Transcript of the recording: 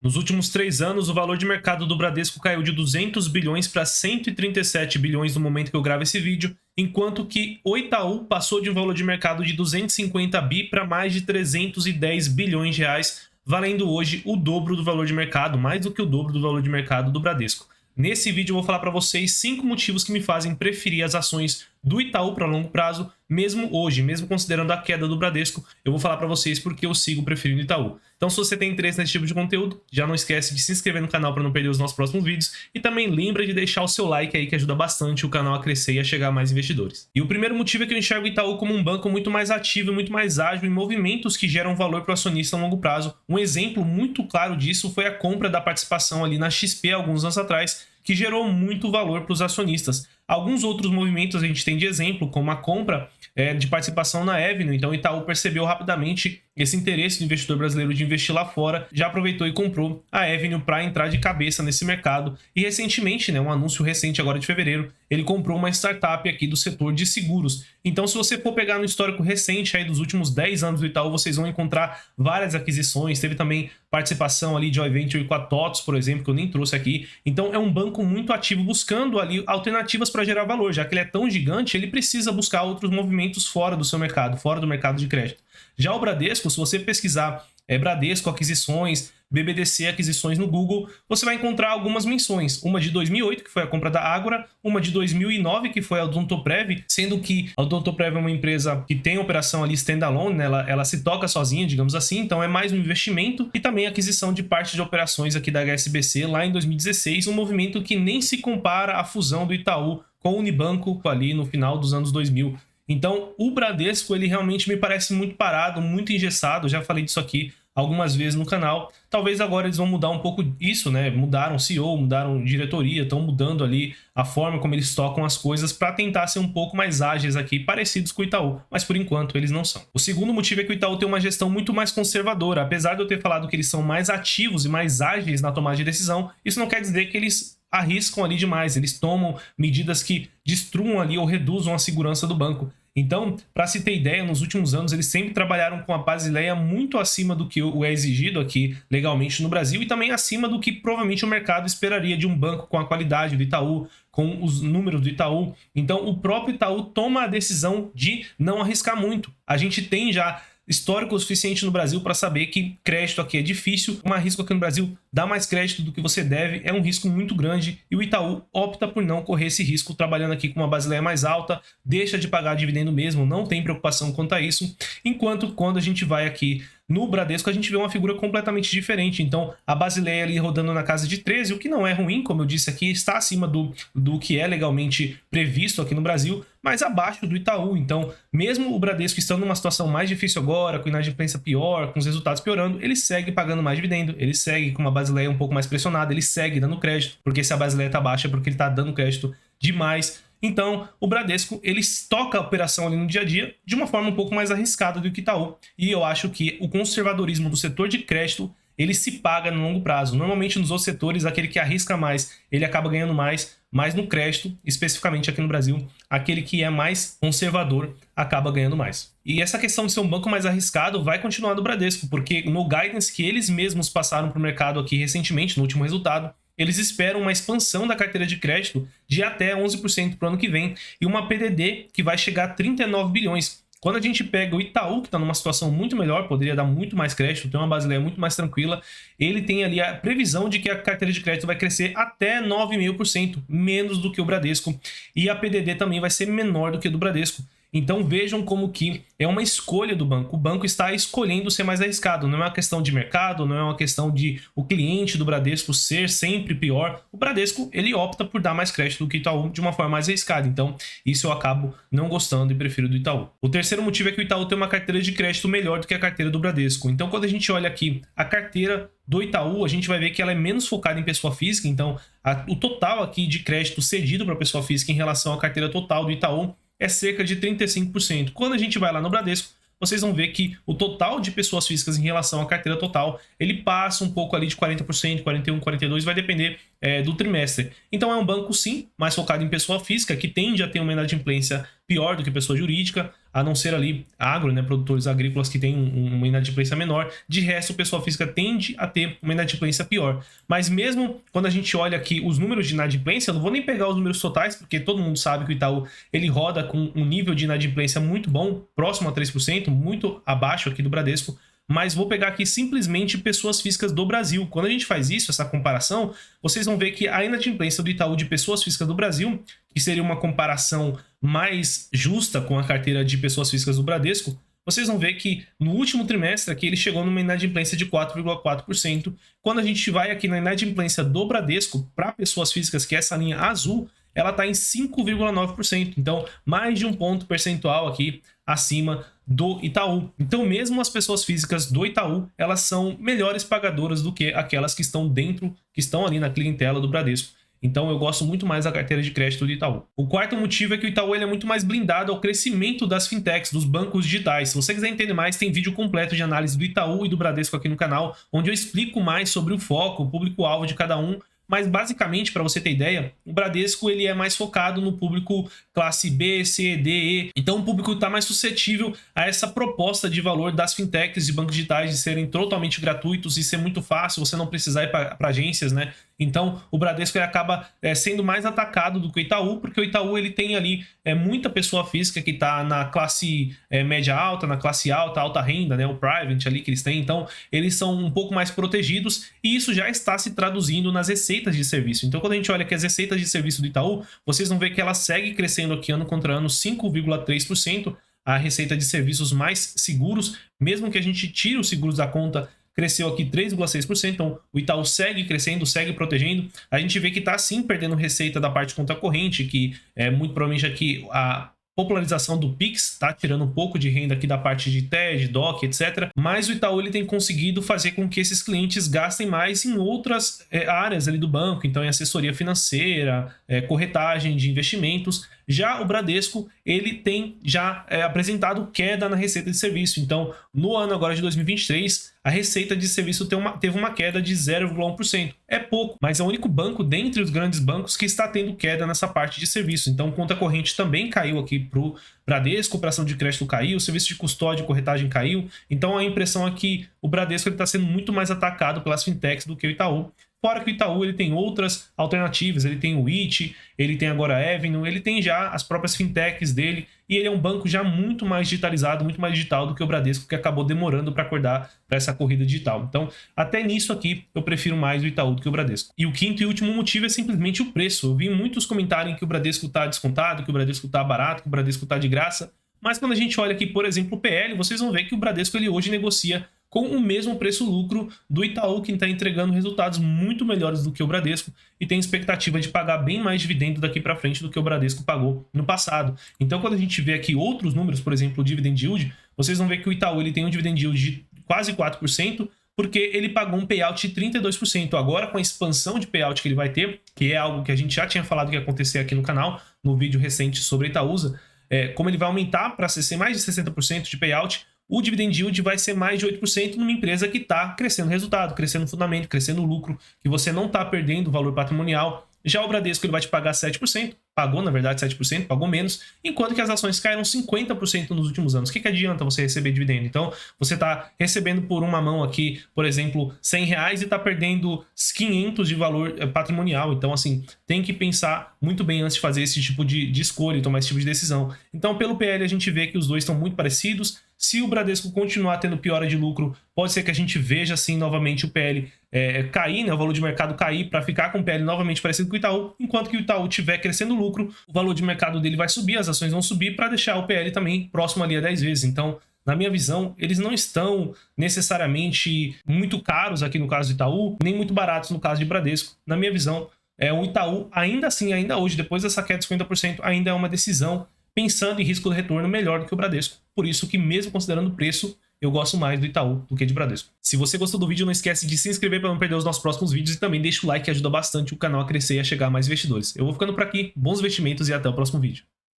Nos últimos 3 anos, o valor de mercado do Bradesco caiu de 200 bilhões para 137 bilhões no momento que eu gravo esse vídeo, enquanto que o Itaú passou de um valor de mercado de 250 bi para mais de 310 bilhões de reais, valendo hoje o dobro do valor de mercado, mais do que o dobro do valor de mercado do Bradesco. Nesse vídeo eu vou falar para vocês 5 motivos que me fazem preferir as ações do Itaú para longo prazo, mesmo hoje, mesmo considerando a queda do Bradesco, eu vou falar para vocês porque eu sigo preferindo o Itaú. Então se você tem interesse nesse tipo de conteúdo, já não esquece de se inscrever no canal para não perder os nossos próximos vídeos e também lembra de deixar o seu like aí que ajuda bastante o canal a crescer e a chegar a mais investidores. E o primeiro motivo é que eu enxergo o Itaú como um banco muito mais ativo e muito mais ágil em movimentos que geram valor para o acionista a longo prazo. Um exemplo muito claro disso foi a compra da participação ali na XP alguns anos atrás, que gerou muito valor para os acionistas. Alguns outros movimentos a gente tem de exemplo, como a compra de participação na Avenue. Então o Itaú percebeu rapidamente esse interesse do investidor brasileiro de investir lá fora, já aproveitou e comprou a Avenue para entrar de cabeça nesse mercado. E recentemente, um anúncio recente agora de fevereiro, ele comprou uma startup aqui do setor de seguros. Então se você for pegar no histórico recente aí dos últimos 10 anos do Itaú, vocês vão encontrar várias aquisições. Teve também participação ali de joint venture com a TOTS, por exemplo, que eu nem trouxe aqui. Então é um banco muito ativo buscando ali alternativas para gerar valor, já que ele é tão gigante, ele precisa buscar outros movimentos fora do seu mercado, fora do mercado de crédito. Já o Bradesco, se você pesquisar Bradesco aquisições, BBDC aquisições no Google, você vai encontrar algumas menções. Uma de 2008, que foi a compra da Ágora, uma de 2009, que foi a Odontoprev, sendo que a Odontoprev é uma empresa que tem operação ali standalone, né? Ela se toca sozinha, digamos assim, então é mais um investimento, e também a aquisição de parte de operações aqui da HSBC lá em 2016, um movimento que nem se compara à fusão do Itaú com o Unibanco ali no final dos anos 2000. Então, o Bradesco, ele realmente me parece muito parado, muito engessado, já falei disso aqui algumas vezes no canal. Talvez agora eles vão mudar um pouco isso, né? Mudaram CEO, mudaram diretoria, estão mudando ali a forma como eles tocam as coisas para tentar ser um pouco mais ágeis aqui, parecidos com o Itaú, mas por enquanto eles não são. O segundo motivo é que o Itaú tem uma gestão muito mais conservadora. Apesar de eu ter falado que eles são mais ativos e mais ágeis na tomada de decisão, isso não quer dizer que eles arriscam ali demais, eles tomam medidas que destruam ali ou reduzam a segurança do banco. Então, para se ter ideia, nos últimos anos eles sempre trabalharam com a Basileia muito acima do que é exigido aqui legalmente no Brasil e também acima do que provavelmente o mercado esperaria de um banco com a qualidade do Itaú, com os números do Itaú. Então, o próprio Itaú toma a decisão de não arriscar muito. A gente tem já histórico o suficiente no Brasil para saber que crédito aqui é difícil, um risco aqui no Brasil dá mais crédito do que você deve, é um risco muito grande e o Itaú opta por não correr esse risco, trabalhando aqui com uma Basileia mais alta, deixa de pagar dividendo mesmo, não tem preocupação quanto a isso, enquanto quando a gente vai aqui no Bradesco, a gente vê uma figura completamente diferente. Então, a Basileia ali rodando na casa de 13, o que não é ruim, como eu disse aqui, está acima do que é legalmente previsto aqui no Brasil, mas abaixo do Itaú. Então, mesmo o Bradesco estando numa situação mais difícil agora, com inadimplência pior, com os resultados piorando, ele segue pagando mais dividendo, ele segue com uma Basileia um pouco mais pressionada, ele segue dando crédito, porque se a Basileia está baixa é porque ele está dando crédito demais. Então, o Bradesco, ele toca a operação ali no dia a dia de uma forma um pouco mais arriscada do que o Itaú. E eu acho que o conservadorismo do setor de crédito, ele se paga no longo prazo. Normalmente, nos outros setores, aquele que arrisca mais, ele acaba ganhando mais, mas no crédito, especificamente aqui no Brasil, aquele que é mais conservador acaba ganhando mais. E essa questão de ser um banco mais arriscado vai continuar no Bradesco, porque no guidance que eles mesmos passaram para o mercado aqui recentemente, no último resultado, eles esperam uma expansão da carteira de crédito de até 11% para o ano que vem e uma PDD que vai chegar a 39 bilhões. Quando a gente pega o Itaú, que está numa situação muito melhor, poderia dar muito mais crédito, tem uma Basileia muito mais tranquila, ele tem ali a previsão de que a carteira de crédito vai crescer até 9,5%, menos do que o Bradesco, e a PDD também vai ser menor do que a do Bradesco. Então vejam como que é uma escolha do banco. O banco está escolhendo ser mais arriscado. Não é uma questão de mercado, não é uma questão de o cliente do Bradesco ser sempre pior. O Bradesco, ele opta por dar mais crédito do que o Itaú de uma forma mais arriscada. Então isso eu acabo não gostando e prefiro do Itaú. O terceiro motivo é que o Itaú tem uma carteira de crédito melhor do que a carteira do Bradesco. Então quando a gente olha aqui a carteira do Itaú, a gente vai ver que ela é menos focada em pessoa física. Então o total aqui de crédito cedido para pessoa física em relação à carteira total do Itaú é cerca de 35%. Quando a gente vai lá no Bradesco, vocês vão ver que o total de pessoas físicas em relação à carteira total, ele passa um pouco ali de 40%, 41%, 42%, vai depender do trimestre. Então é um banco sim, mais focado em pessoa física, que tende a ter uma inadimplência pior do que pessoa jurídica. a não ser ali agro, né, produtores agrícolas que têm uma inadimplência menor. De resto, pessoa física tende a ter uma inadimplência pior. Mas mesmo quando a gente olha aqui os números de inadimplência, eu não vou nem pegar os números totais, porque todo mundo sabe que o Itaú ele roda com um nível de inadimplência muito bom, próximo a 3%, muito abaixo aqui do Bradesco. Mas vou pegar aqui simplesmente pessoas físicas do Brasil. Quando a gente faz isso, essa comparação, vocês vão ver que a inadimplência do Itaú de pessoas físicas do Brasil, que seria uma comparação mais justa com a carteira de pessoas físicas do Bradesco, vocês vão ver que no último trimestre aqui ele chegou numa inadimplência de 4,4%. Quando a gente vai aqui na inadimplência do Bradesco para pessoas físicas, que é essa linha azul, ela está em 5,9%. Então, mais de um ponto percentual aqui acima do Itaú. Então, mesmo as pessoas físicas do Itaú, elas são melhores pagadoras do que aquelas que estão dentro, que estão ali na clientela do Bradesco. Então, eu gosto muito mais da carteira de crédito do Itaú. O quarto motivo é que o Itaú ele é muito mais blindado ao crescimento das fintechs, dos bancos digitais. Se você quiser entender mais, tem vídeo completo de análise do Itaú e do Bradesco aqui no canal, onde eu explico mais sobre o foco, o público-alvo de cada um. Mas basicamente, para você ter ideia, o Bradesco ele é mais focado no público classe B, C, D, E. Então o público está mais suscetível a essa proposta de valor das fintechs e bancos digitais de serem totalmente gratuitos e ser muito fácil, você não precisar ir para agências, né? Então o Bradesco ele acaba sendo mais atacado do que o Itaú, porque o Itaú ele tem ali muita pessoa física que está na classe média alta, na classe alta, alta renda, né? O private ali que eles têm. Então eles são um pouco mais protegidos e isso já está se traduzindo nas receitas de serviço. Então quando a gente olha aqui as receitas de serviço do Itaú, vocês vão ver que ela segue crescendo aqui ano contra ano 5,3%, a receita de serviços mais seguros, mesmo que a gente tire os seguros da conta, cresceu aqui 3,6%, então o Itaú segue crescendo, segue protegendo. A gente vê que está sim perdendo receita da parte de conta corrente, que é muito provavelmente aqui a popularização do Pix está tirando um pouco de renda aqui da parte de TED, DOC, etc. Mas o Itaú ele tem conseguido fazer com que esses clientes gastem mais em outras áreas ali do banco, então em assessoria financeira, corretagem de investimentos. Já o Bradesco, ele tem já apresentado queda na receita de serviço. Então, no ano agora de 2023, a receita de serviço teve uma queda de 0,1%. É pouco, mas é o único banco dentre os grandes bancos que está tendo queda nessa parte de serviço. Então, conta corrente também caiu aqui para o Bradesco, operação de crédito caiu, o serviço de custódia e corretagem caiu. Então, a impressão é que o Bradesco está sendo muito mais atacado pelas fintechs do que o Itaú. Fora que o Itaú ele tem outras alternativas, ele tem o IT, ele tem agora a Avenue, ele tem já as próprias fintechs dele, e ele é um banco já muito mais digitalizado, muito mais digital do que o Bradesco, que acabou demorando para acordar para essa corrida digital. Então, até nisso aqui, eu prefiro mais o Itaú do que o Bradesco. E o quinto e último motivo é simplesmente o preço. Eu vi muitos comentarem que o Bradesco está descontado, que o Bradesco está barato, que o Bradesco está de graça, mas quando a gente olha aqui, por exemplo, o PL, vocês vão ver que o Bradesco ele hoje negocia com o mesmo preço-lucro do Itaú, que está entregando resultados muito melhores do que o Bradesco e tem expectativa de pagar bem mais dividendo daqui para frente do que o Bradesco pagou no passado. Então, quando a gente vê aqui outros números, por exemplo, o dividend yield, vocês vão ver que o Itaú ele tem um dividend yield de quase 4%, porque ele pagou um payout de 32%. Agora, com a expansão de payout que ele vai ter, que é algo que a gente já tinha falado que ia acontecer aqui no canal, no vídeo recente sobre Itaúsa, como ele vai aumentar para ser mais de 60% de payout, o dividend yield vai ser mais de 8% numa empresa que está crescendo resultado, crescendo fundamento, crescendo lucro, que você não está perdendo valor patrimonial. Já o Bradesco ele vai te pagar 7%, pagou na verdade 7%, pagou menos, enquanto que as ações caíram 50% nos últimos anos. O que adianta você receber dividendo? Então, você está recebendo por uma mão aqui, por exemplo, R$100 e está perdendo 500 de valor patrimonial. Então, assim, tem que pensar muito bem antes de fazer esse tipo de escolha e tomar esse tipo de decisão. Então, pelo PL, a gente vê que os dois estão muito parecidos. Se o Bradesco continuar tendo piora de lucro, pode ser que a gente veja, assim, novamente o PL cair, né, o valor de mercado cair para ficar com o PL novamente parecido com o Itaú, enquanto que o Itaú estiver crescendo lucro, o valor de mercado dele vai subir, as ações vão subir para deixar o PL também próximo ali a 10 vezes. Então, na minha visão, eles não estão necessariamente muito caros aqui no caso do Itaú, nem muito baratos no caso de Bradesco. Na minha visão, o Itaú, ainda assim, ainda hoje, depois dessa queda de 50%, ainda é uma decisão pensando em risco de retorno melhor do que o Bradesco. Por isso que, mesmo considerando o preço, eu gosto mais do Itaú do que de Bradesco. Se você gostou do vídeo, não esquece de se inscrever para não perder os nossos próximos vídeos e também deixa o like que ajuda bastante o canal a crescer e a chegar a mais investidores. Eu vou ficando por aqui, bons investimentos e até o próximo vídeo.